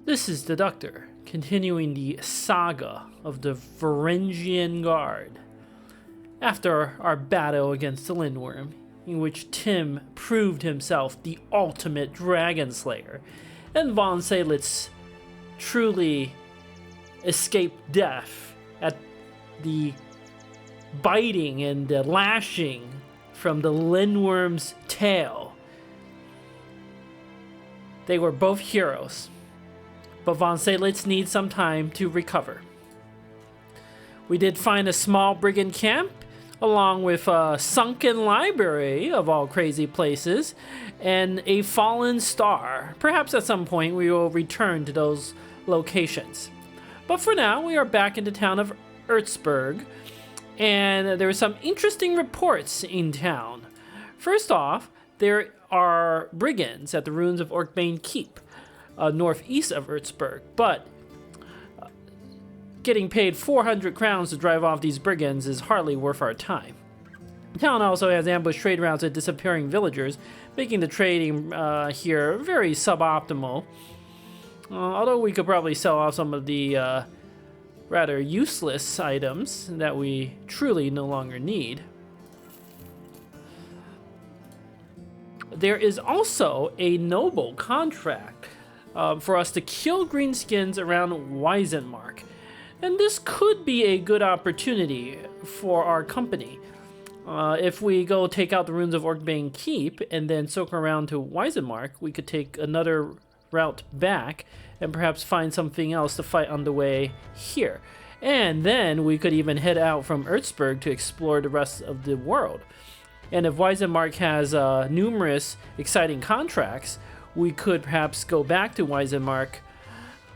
This is the Doctor, continuing the saga of the Varangian Guard. After our battle against the Lindworm, in which Tim proved himself the ultimate dragon slayer, and von Salitz truly escaped death at the biting and the lashing from the Lindworm's tail. They were both heroes, but von Salitz needs some time to recover. We did find a small brigand camp, along with a sunken library of all crazy places, and a fallen star. Perhaps at some point we will return to those locations. But for now, we are back in the town of Ertzberg, and there are some interesting reports in town. First off, there are brigands at the ruins of Orcbane Keep, northeast of Ertzberg, but getting paid 400 crowns to drive off these brigands is hardly worth our time. The town also has ambushed trade routes at disappearing villagers, making the trading here very suboptimal. Although we could probably sell off some of the rather useless items that we truly no longer need. There is also a noble contract for us to kill greenskins around Weisenmark. And this could be a good opportunity for our company. If we go take out the ruins of Orcbane Keep and then circle around to Weisenmark, we could take another route back and perhaps find something else to fight on the way here. And then we could even head out from Ertzberg to explore the rest of the world. And if Weisenmark has numerous exciting contracts, we could perhaps go back to Weisenmark.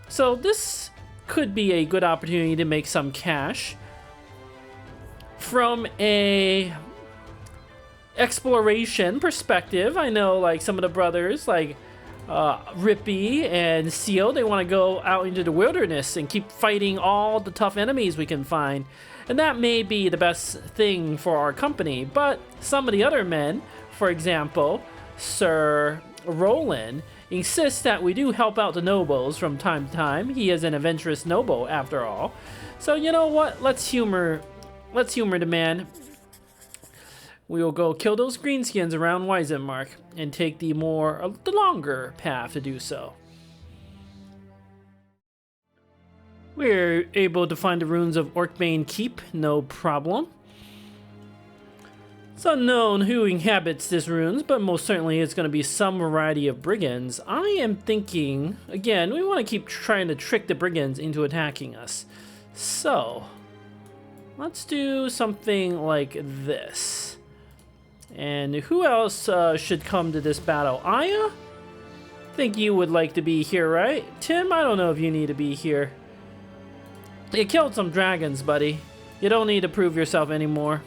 So this could be a good opportunity to make some cash. From a exploration perspective, I know like some of the brothers like Rippy and Seal, they want to go out into the wilderness and keep fighting all the tough enemies we can find. And that may be the best thing for our company, but some of the other men, for example, Sir Roland, insists that we do help out the nobles from time to time. He is an adventurous noble after all. So you know what? Let's humor the man. We will go kill those greenskins around Weisenmark and take the longer path to do so. We're able to find the ruins of Orcbane Keep, no problem. It's unknown who inhabits these ruins, but most certainly it's going to be some variety of brigands. I am thinking, again, we want to keep trying to trick the brigands into attacking us. So, let's do something like this. And who else should come to this battle? Aya? Think you would like to be here, right? Tim, I don't know if you need to be here. You killed some dragons, buddy. You don't need to prove yourself anymore.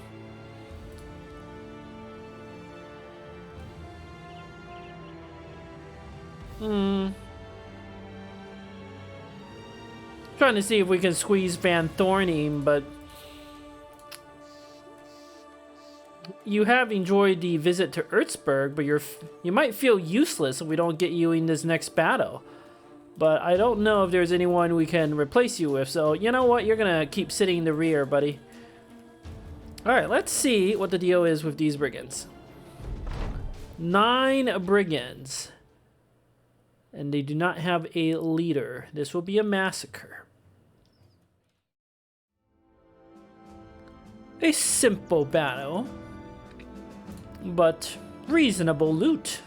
Trying to see if we can squeeze Van Thorning, but you have enjoyed the visit to Ertzberg, but you might feel useless if we don't get you in this next battle. But I don't know if there's anyone we can replace you with, so you know what? You're gonna keep sitting in the rear, buddy. Alright, let's see what the deal is with these brigands. 9 brigands. And they do not have a leader. This will be a massacre. A simple battle, but reasonable loot.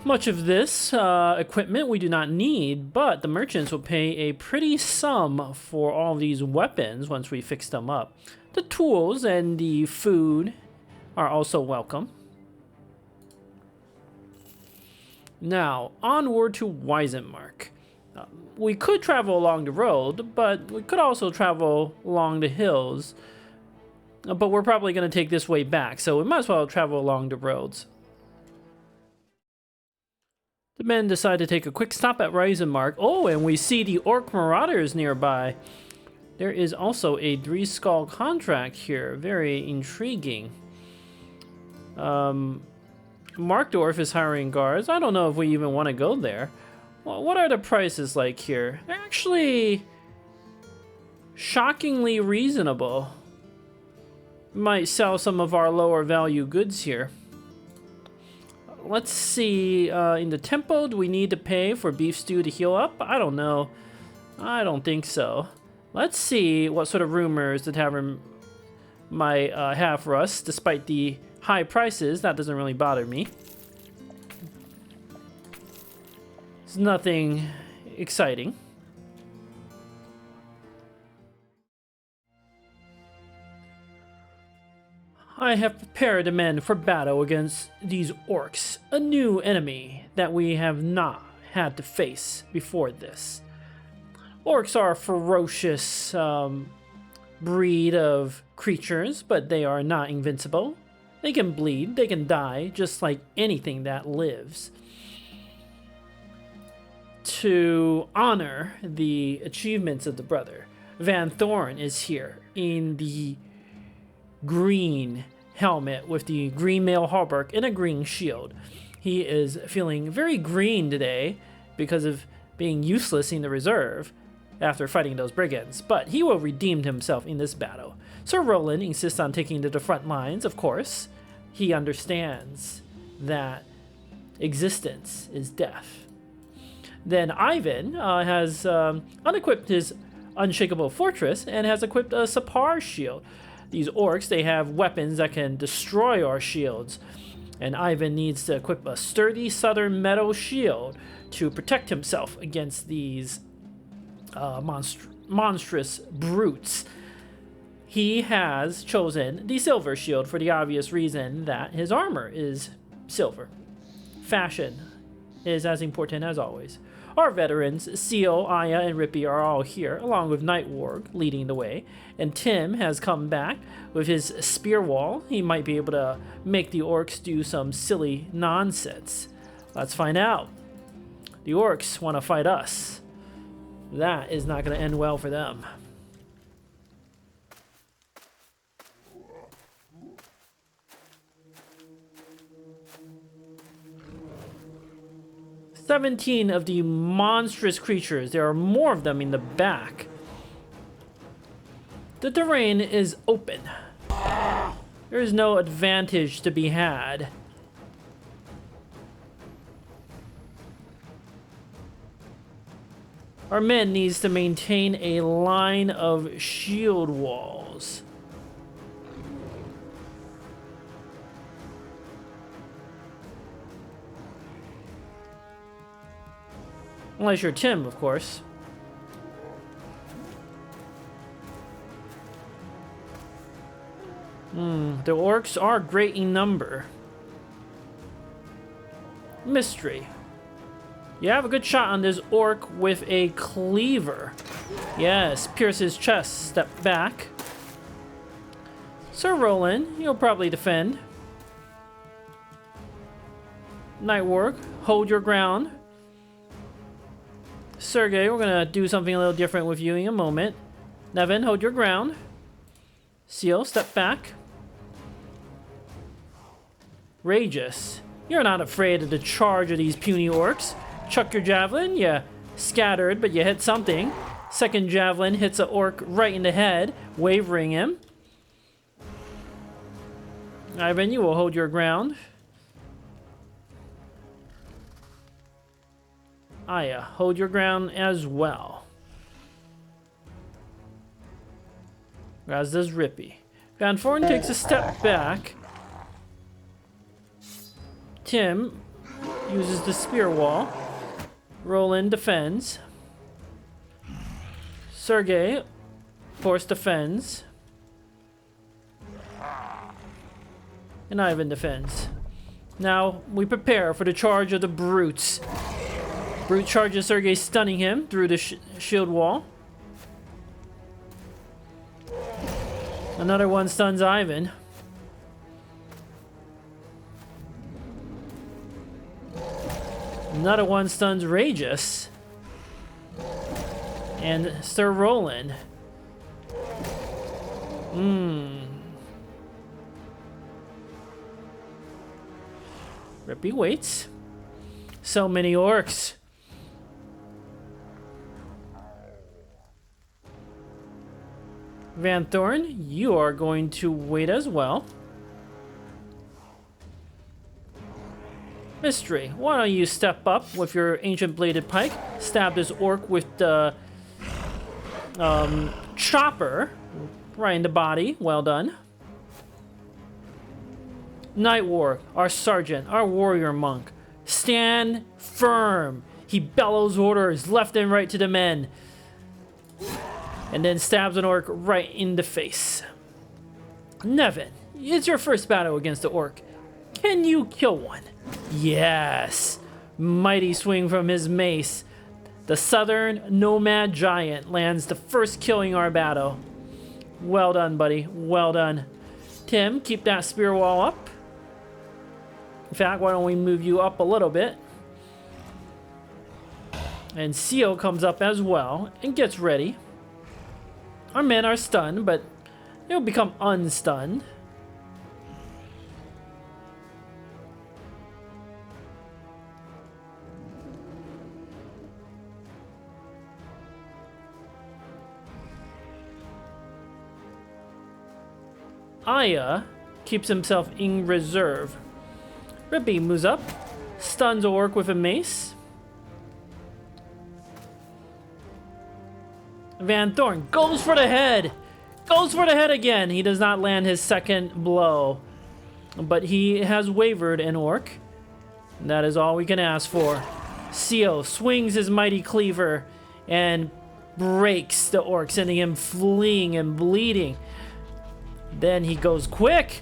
Much of this equipment we do not need, but the merchants will pay a pretty sum for all these weapons once we fix them up. The tools and the food are also welcome. Now, onward to Weisenmark. We could travel along the road, but we could also travel along the hills. But we're probably going to take this way back, so we might as well travel along the roads. The men decide to take a quick stop at Weisenmark. Oh, and we see the Orc Marauders nearby. There is also a 3-skull contract here. Very intriguing. Markdorf is hiring guards. I don't know if we even want to go there. Well, what are the prices like here? They're actually shockingly reasonable. We might sell some of our lower value goods here. Let's see, in the temple, do we need to pay for beef stew to heal up? I don't know. I don't think so. Let's see what sort of rumors the tavern might have for us, despite the high prices. That doesn't really bother me. It's nothing exciting. I have prepared the men for battle against these orcs, a new enemy that we have not had to face before this. Orcs are a ferocious breed of creatures, but they are not invincible. They can bleed, they can die, just like anything that lives. To honor the achievements of the brother, Van Thorn is here in the green helmet with the green mail hauberk and a green shield. He is feeling very green today because of being useless in the reserve after fighting those brigands, but he will redeem himself in this battle. Sir Roland insists on taking to the front lines, of course. He understands that existence is death. Then Ivan has unequipped his unshakable fortress and has equipped a Sapar shield. These orcs, they have weapons that can destroy our shields, and Ivan needs to equip a sturdy southern metal shield to protect himself against these monstrous brutes. He has chosen the silver shield for the obvious reason that his armor is silver. Fashion is as important as always. Our veterans, Seal, Aya, and Rippy are all here, along with Nightwarg leading the way. And Tim has come back with his spear wall. He might be able to make the orcs do some silly nonsense. Let's find out. The orcs want to fight us. That is not going to end well for them. "17 of the monstrous creatures. There are more of them in the back. The terrain is open. There is no advantage to be had. Our men needs to maintain a line of shield walls. Unless you're Tim, of course. The orcs are great in number. Mystery. You have a good shot on this orc with a cleaver. Yes, pierce his chest. Step back. Sir Roland, you'll probably defend. Nightwarg, hold your ground. Sergey, we're gonna do something a little different with you in a moment. Nevin, hold your ground. Seal, step back. Rageous, you're not afraid of the charge of these puny orcs. Chuck your javelin, you scattered, but you hit something. Second javelin hits an orc right in the head, wavering him. Ivan, you will hold your ground. Aya, hold your ground as well. As does Rippy. Van Thorn takes a step back. Tim uses the spear wall. Roland defends. Sergey, of course, defends. And Ivan defends. Now, we prepare for the charge of the brutes. Brute charges Sergey, stunning him through the shield wall. Another one stuns Ivan. Another one stuns Rageous. And Sir Roland. Rippy waits. So many orcs. Van Thorn, you are going to wait as well. Mystery, why don't you step up with your ancient bladed pike, stab this orc with the chopper right in the body. Well done. Nightwar, our sergeant, our warrior monk, stand firm. He bellows orders left and right to the men, and then stabs an orc right in the face. Nevin, it's your first battle against the orc. Can you kill one? Yes. Mighty swing from his mace. The southern nomad giant lands the first killing our battle. Well done, buddy. Well done. Tim, keep that spear wall up. In fact, why don't we move you up a little bit? And Seal comes up as well and gets ready. Our men are stunned, but they'll become unstunned. Aya keeps himself in reserve. Rippy moves up, stuns a orc with a mace. Van Thorn goes for the head! Goes for the head again! He does not land his second blow. But he has wavered an orc. That is all we can ask for. Seo swings his mighty cleaver and breaks the orc, sending him fleeing and bleeding. Then he goes quick,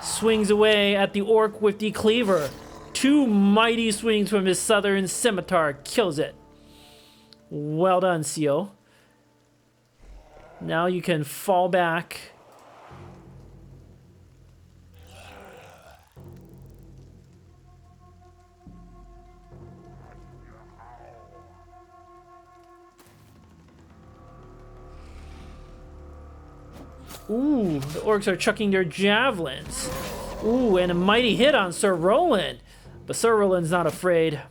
swings away at the orc with the cleaver. Two mighty swings from his southern scimitar, kills it. Well done, Seo. Now you can fall back. Ooh, the orcs are chucking their javelins. Ooh, and a mighty hit on Sir Roland. But Sir Roland's not afraid.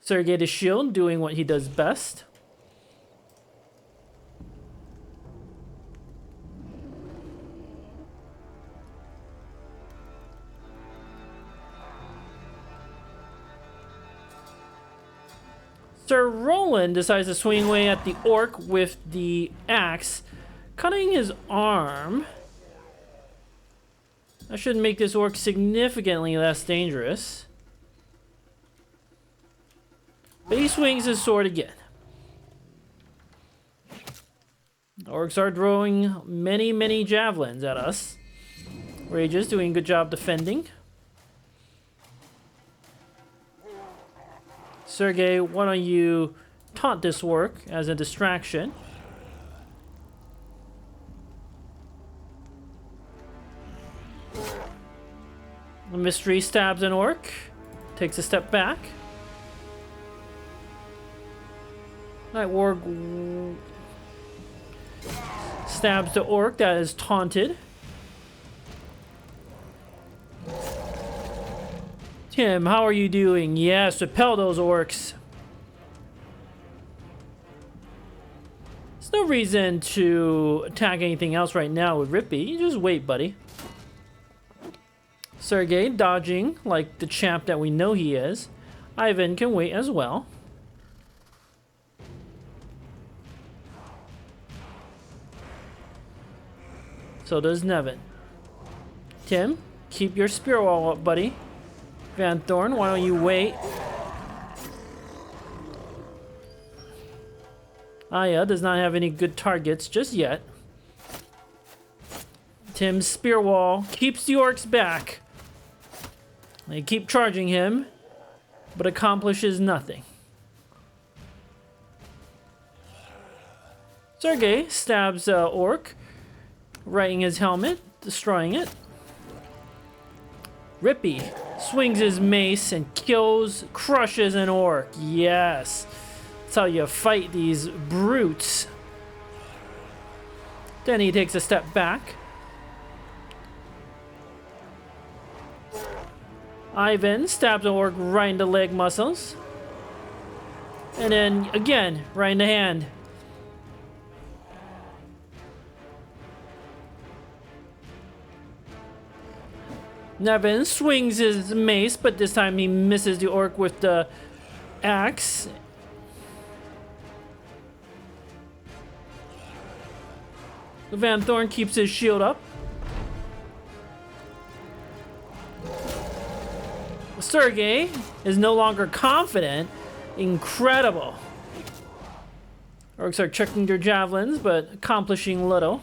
Sergey the shield doing what he does best. Sir Roland decides to swing away at the orc with the axe, cutting his arm. That should make this orc significantly less dangerous. But he swings his sword again. The orcs are throwing many, many javelins at us. Rage's doing a good job defending. Sergey, why don't you taunt this orc as a distraction? The mystery stabs an orc, takes a step back. Nightwar stabs the orc that is taunted. Tim, how are you doing? Yes, repel those orcs. There's no reason to attack anything else right now with Rippy. You just wait, buddy. Sergey dodging like the champ that we know he is. Ivan can wait as well. So does Nevin. Tim, keep your spear wall up, buddy. Van Thorn, why don't you wait? Aya does not have any good targets just yet. Tim's spear wall keeps the orcs back. They keep charging him, but accomplishes nothing. Sergey stabs orc, right in his helmet, destroying it. Rippy swings his mace and crushes an orc. Yes. That's how you fight these brutes. Then he takes a step back. Ivan stabs an orc right in the leg muscles. And then, again, right in the hand. Nevin swings his mace, but this time he misses the orc with the axe. Van Thorn keeps his shield up. Sergey is no longer confident. Incredible. Orcs are checking their javelins, but accomplishing little.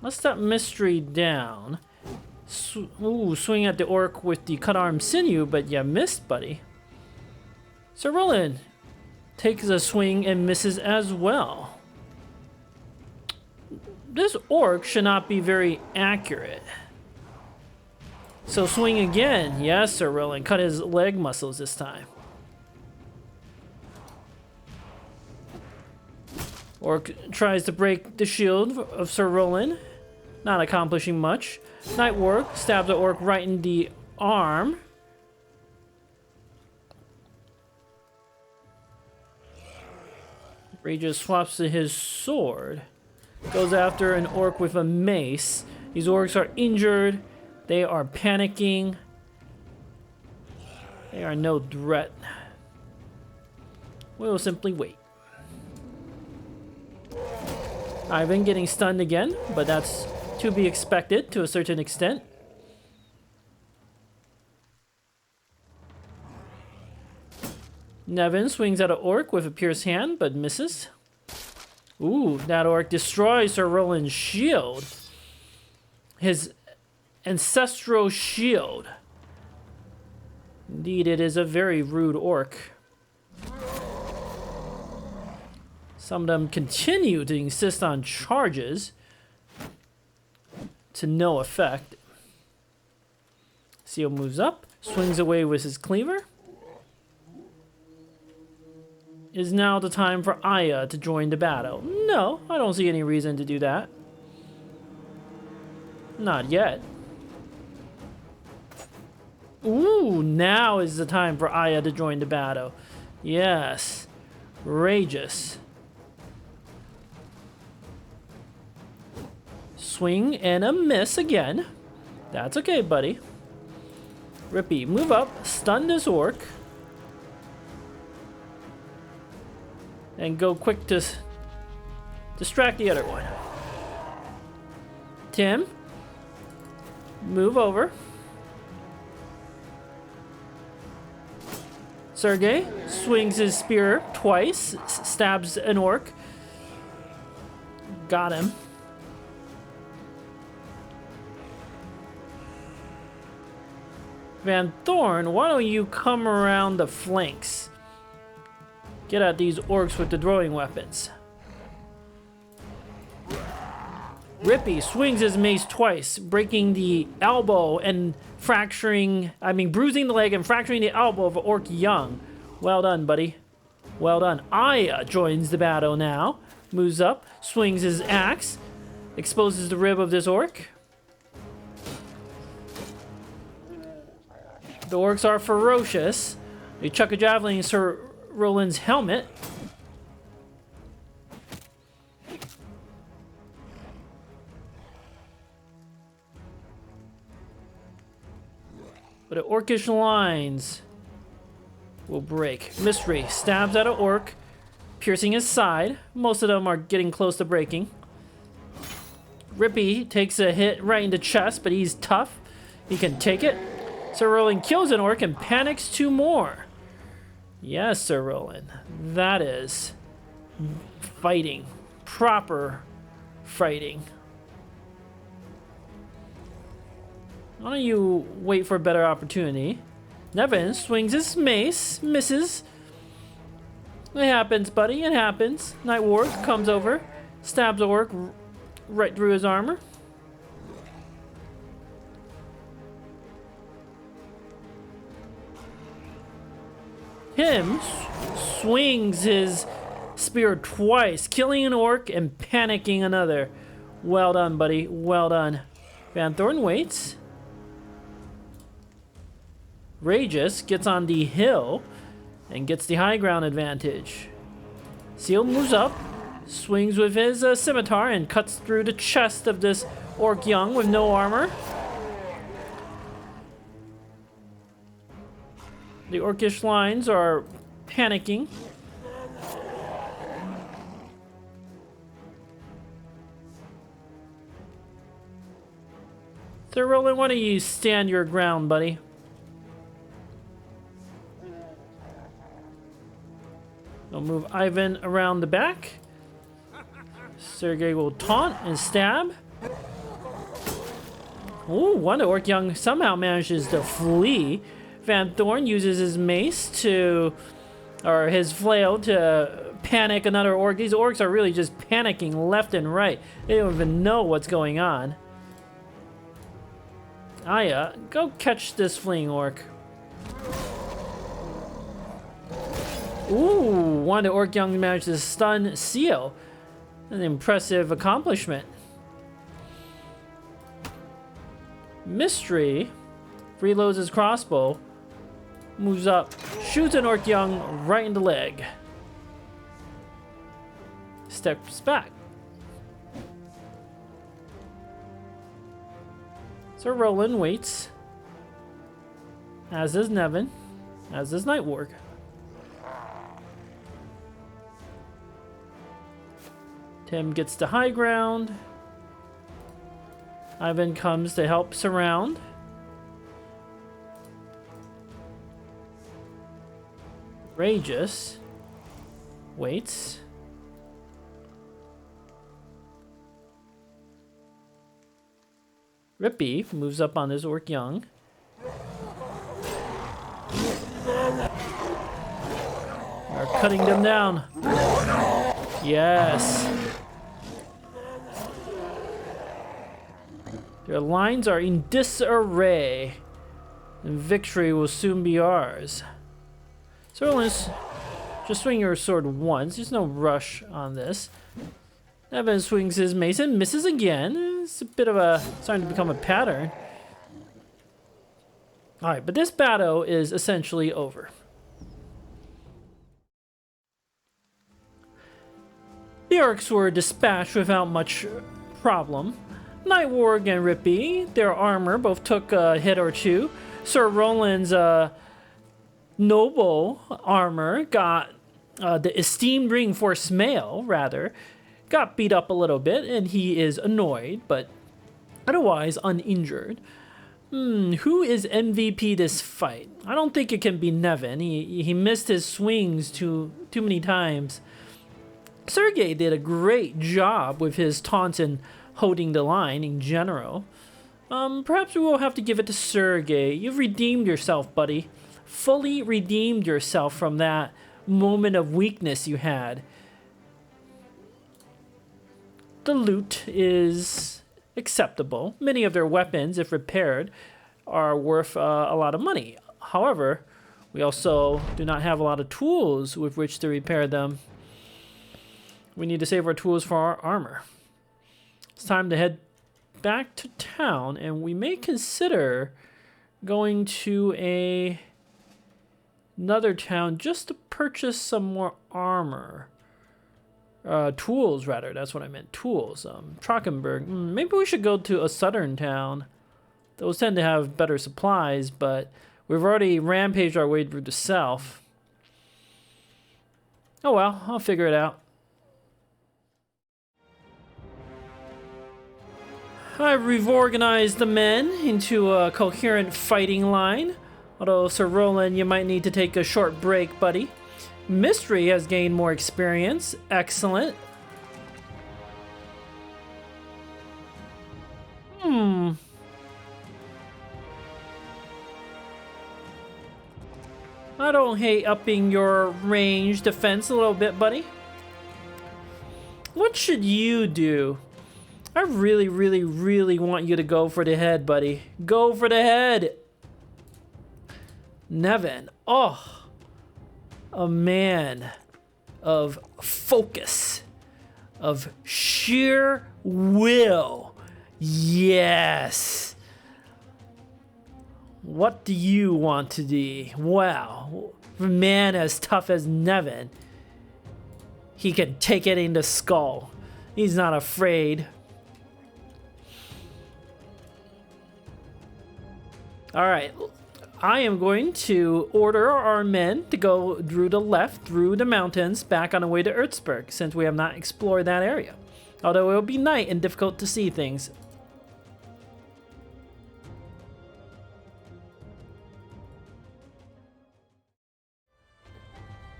Let's that mystery down. Ooh, swing at the orc with the cut arm sinew, but you missed, buddy. Sir Roland takes a swing and misses as well. This orc should not be very accurate. So swing again. Yes, Sir Roland. Cut his leg muscles this time. Orc tries to break the shield of Sir Roland. Not accomplishing much. Nightwork stabs the orc right in the arm. Regis swaps to his sword. Goes after an orc with a mace. These orcs are injured. They are panicking. They are no threat. We will simply wait. Ivan getting stunned again, but that's to be expected to a certain extent. Nevin swings at an orc with a pierced hand, but misses. Ooh, that orc destroys Sir Roland's shield. His ancestral shield. Indeed, it is a very rude orc. Some of them continue to insist on charges to no effect. Seal moves up, swings away with his cleaver. Is now the time for Aya to join the battle? No, I don't see any reason to do that. Not yet. Ooh, now is the time for Aya to join the battle. Yes. Rageous. Swing and a miss again. That's okay, buddy. Rippy, move up, stun this orc. And go quick to distract the other one. Tim, move over. Sergey swings his spear twice, stabs an orc. Got him. Van Thorn, why don't you come around the flanks? Get at these orcs with the throwing weapons. Rippy swings his mace twice, breaking the elbow and bruising the leg and fracturing the elbow of Orc Young. Well done, buddy. Well done. Aya joins the battle now. Moves up, swings his axe, exposes the rib of this orc. The orcs are ferocious. They chuck a javelin in Sir Roland's helmet. But the orcish lines will break. Mystery stabs at an orc, piercing his side. Most of them are getting close to breaking. Rippy takes a hit right in the chest, but he's tough. He can take it. Sir Roland kills an orc and panics two more. Yes, Sir Roland. That is fighting. Proper fighting. Why don't you wait for a better opportunity? Nevin swings his mace, misses. It happens, buddy. It happens. Night Ward comes over, stabs the orc right through his armor. Him swings his spear twice, killing an orc and panicking another. Well done, buddy. Well done. Van Thorn waits. Rageous gets on the hill and gets the high ground advantage. Seal moves up, swings with his scimitar and cuts through the chest of this Orc young with no armor. The Orcish lines are panicking. So Roland, why don't you stand your ground, buddy? I'll move Ivan around the back. Sergey will taunt and stab. Ooh, one Orc young somehow manages to flee. Van Thorn uses his mace to, or his flail to panic another Orc. These Orcs are really just panicking left and right. They don't even know what's going on. Aya, go catch this fleeing Orc. Ooh, one of the Orc young managed to stun Seal. An impressive accomplishment. Mystery reloads his crossbow, moves up, shoots an Orc young right in the leg. Steps back. So Roland waits, as does Nevin, as does Nightwarg. Tim gets the high ground. Ivan comes to help surround. Rageous waits. Rippy moves up on his Orc young. Are cutting them down. Yes. Their lines are in disarray, and victory will soon be ours. So let's just swing your sword once. There's no rush on this. Evan swings his mace and misses again. It's a bit of a starting to become a pattern. All right, but this battle is essentially over. The Orcs were dispatched without much problem. Nightwarg and Rippy, their armor both took a hit or two. Sir Roland's noble armor got the esteemed reinforced mail, rather, got beat up a little bit, and he is annoyed, but otherwise uninjured. Who is MVP this fight? I don't think it can be Nevin. He missed his swings too many times. Sergey did a great job with his taunts and holding the line in general. Perhaps we will have to give it to Sergey. You've redeemed yourself, buddy. Fully redeemed yourself from that moment of weakness you had. The loot is acceptable. Many of their weapons, if repaired, are worth a lot of money. However, we also do not have a lot of tools with which to repair them. We need to save our tools for our armor. It's time to head back to town, and we may consider going to another town just to purchase some more armor. Tools, rather. That's what I meant. Tools. Trockenberg. Maybe we should go to a southern town. Those tend to have better supplies, but we've already rampaged our way through the south. Oh well, I'll figure it out. I've reorganized the men into a coherent fighting line. Although, Sir Roland, you might need to take a short break, buddy. Mystery has gained more experience. Excellent. I don't hate upping your range defense a little bit, buddy. What should you do? I really, really, really want you to go for the head, buddy. Go for the head. Nevin. Oh. A man of focus. Of sheer will. Yes. What do you want to do? Well, a man as tough as Nevin. He can take it in the skull. He's not afraid. Alright, I am going to order our men to go through the left, through the mountains, back on the way to Erzberg, since we have not explored that area. Although it will be night and difficult to see things.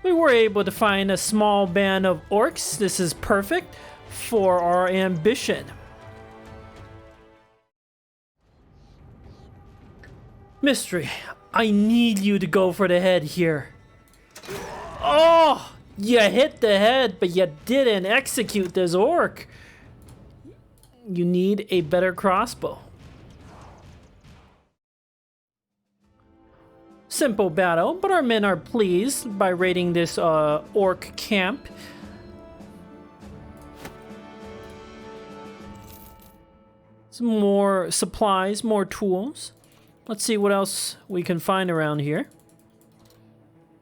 We were able to find a small band of orcs. This is perfect for our ambition. Mystery, I need you to go for the head here. Oh, you hit the head, but you didn't execute this orc. You need a better crossbow. Simple battle, but our men are pleased by raiding this orc camp. Some more supplies, more tools. Let's see what else we can find around here.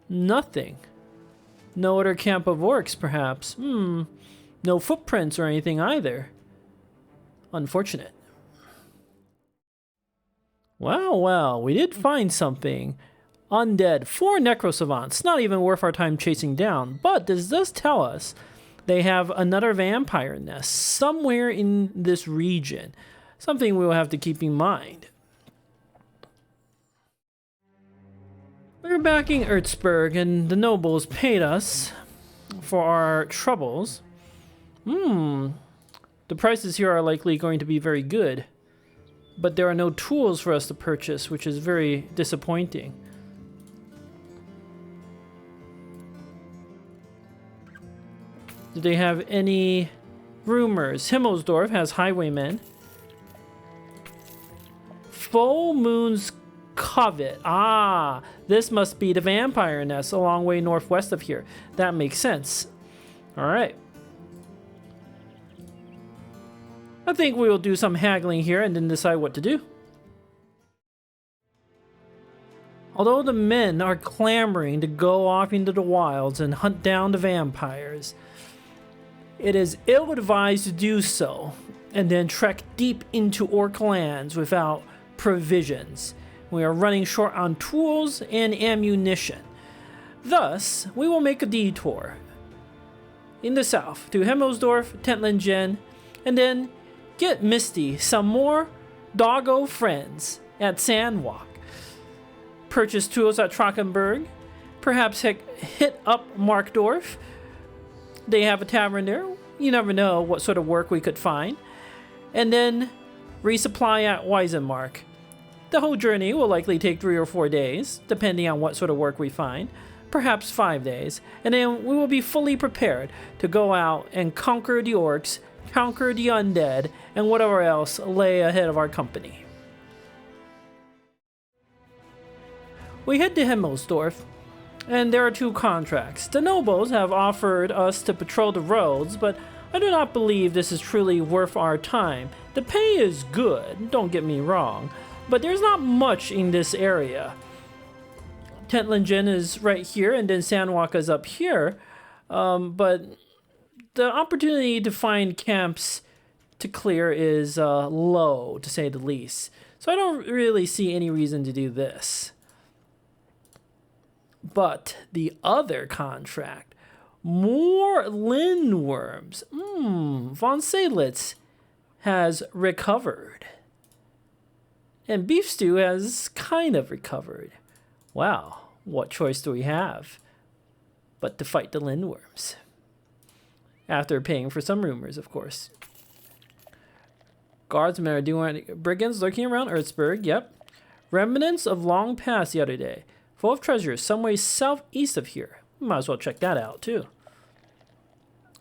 Nothing. No other camp of orcs, perhaps. No footprints or anything either. Unfortunate. Well, we did find something. Undead. 4 necrosavants. Not even worth our time chasing down. But this does tell us they have another vampire nest somewhere in this region. Something we will have to keep in mind. We're backing Erzberg, and the nobles paid us for our troubles. The prices here are likely going to be very good. But there are no tools for us to purchase, which is very disappointing. Do they have any rumors? Himmelsdorf has highwaymen. Full Moon's Covet. Ah, this must be the vampire nest a long way northwest of here. That makes sense. Alright. I think we will do some haggling here and then decide what to do. Although the men are clamoring to go off into the wilds and hunt down the vampires, it is ill-advised to do so and then trek deep into orc lands without provisions. We are running short on tools and ammunition. Thus, we will make a detour in the south to Himmelsdorf, Tentlingen, and then get Misty some more doggo friends at Sandwalk. Purchase tools at Trockenberg. Perhaps hit up Markdorf. They have a tavern there. You never know what sort of work we could find. And then resupply at Weisenmark. The whole journey will likely take 3 or 4 days, depending on what sort of work we find. Perhaps 5 days. And then we will be fully prepared to go out and conquer the orcs, conquer the undead, and whatever else lay ahead of our company. We head to Himmelsdorf, and there are 2 contracts. The nobles have offered us to patrol the roads, but I do not believe this is truly worth our time. The pay is good, don't get me wrong, but there's not much in this area. Tentlingen is right here, and then Sandwalk is up here, but the opportunity to find camps to clear is low, to say the least. So I don't really see any reason to do this. But the other contract, more lindworms. Von Seelitz has recovered. And Beef Stew has kind of recovered. Wow, what choice do we have but to fight the lindworms? After paying for some rumors, of course. Guardsmen are doing brigands lurking around Erzberg, yep. Remnants of long past the other day. Full of treasures, some way southeast of here. Might as well check that out, too.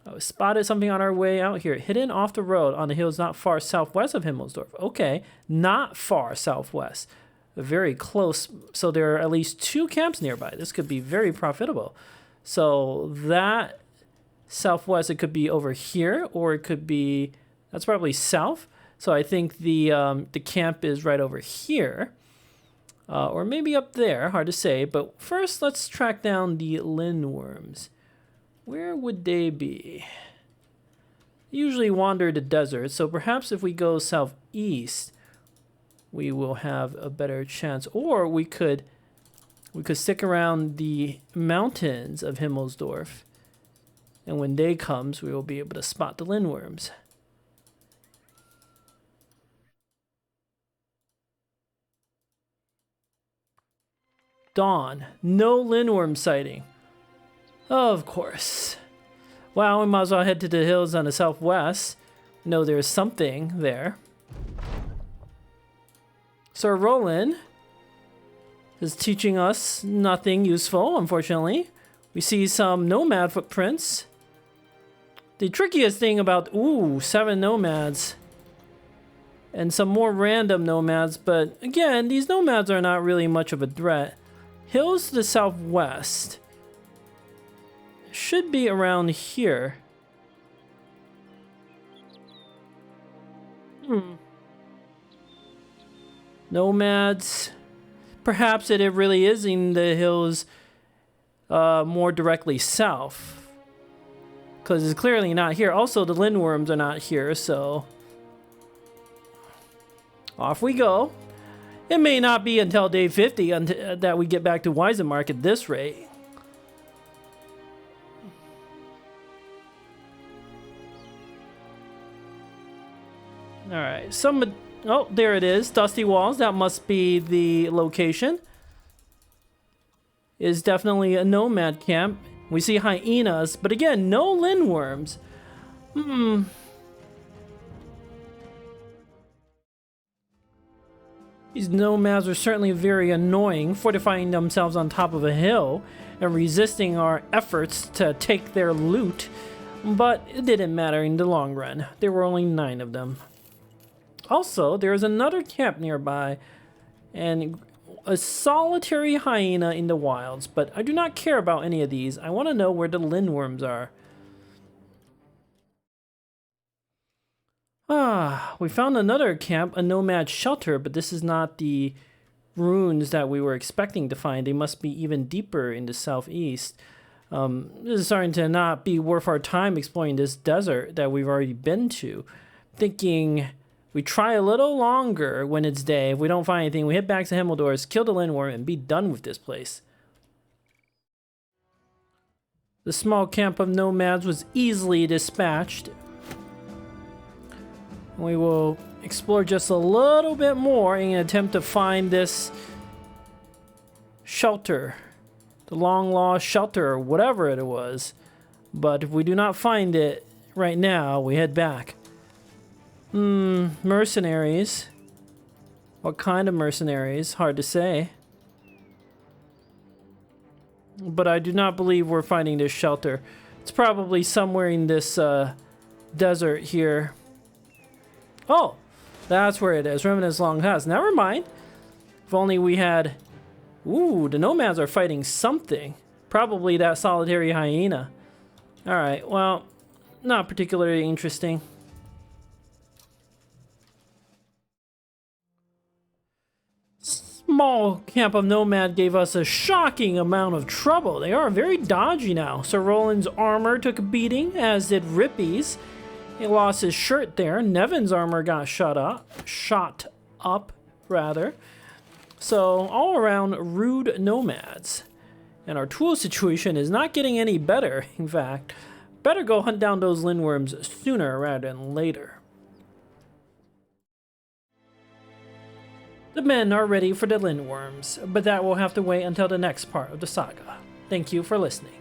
Oh, spotted something on our way out here. Hidden off the road on the hills not far southwest of Himmelsdorf. Okay, not far southwest. Very close. So there are at least 2 camps nearby. This could be very profitable. So that southwest, it could be over here, or it could be That's probably south. So I think the camp is right over here. Or maybe up there, hard to say. But first, let's track down the lindworms. Where would they be? They usually wander the desert, so perhaps if we go southeast, we will have a better chance. Or we could stick around the mountains of Himmelsdorf, and when day comes, we will be able to spot the lindworms. Dawn. No lindworm sighting. Of course. Well, we might as well head to the hills on the southwest. Know there's something there. Sir Roland is teaching us nothing useful, unfortunately. We see some nomad footprints. The trickiest thing about, 7 nomads. And some more random nomads, but again, these nomads are not really much of a threat. Hills to the southwest. Should be around here. Nomads. Perhaps it really is in the hills more directly south. Because it's clearly not here. Also, the lindworms are not here, so... off we go. It may not be until day 50 that we get back to Weisenmark at this rate. Alright, oh, there it is. Dusty Walls. That must be the location. Is definitely a nomad camp. We see hyenas, but again, no lindworms. These nomads are certainly very annoying, fortifying themselves on top of a hill and resisting our efforts to take their loot. But it didn't matter in the long run. There were only 9 of them. Also, there is another camp nearby and a solitary hyena in the wilds, but I do not care about any of these. I want to know where the lindworms are. We found another camp, a nomad shelter, but this is not the ruins that we were expecting to find. They must be even deeper in the southeast. This is starting to not be worth our time exploring this desert that we've already been to. Thinking we try a little longer when it's day. If we don't find anything, we head back to Himmeldorf, kill the lindworm, and be done with this place. The small camp of nomads was easily dispatched. We will explore just a little bit more in an attempt to find this shelter. The long lost shelter, or whatever it was. But if we do not find it right now, we head back. Mercenaries. What kind of mercenaries? Hard to say. But I do not believe we're finding this shelter. It's probably somewhere in this desert here. Oh, that's where it is. Remnants long past. Never mind. If only we had... Ooh, the nomads are fighting something. Probably that solitary hyena. Alright, well, not particularly interesting. Small camp of nomad gave us a shocking amount of trouble. They are very dodgy now. Sir Roland's armor took a beating, as did Rippy's. He lost his shirt there. Nevin's armor got shot up. So, all around rude nomads. And our tool situation is not getting any better, in fact. Better go hunt down those lindworms sooner rather than later. The men are ready for the lindworms, but that will have to wait until the next part of the saga. Thank you for listening.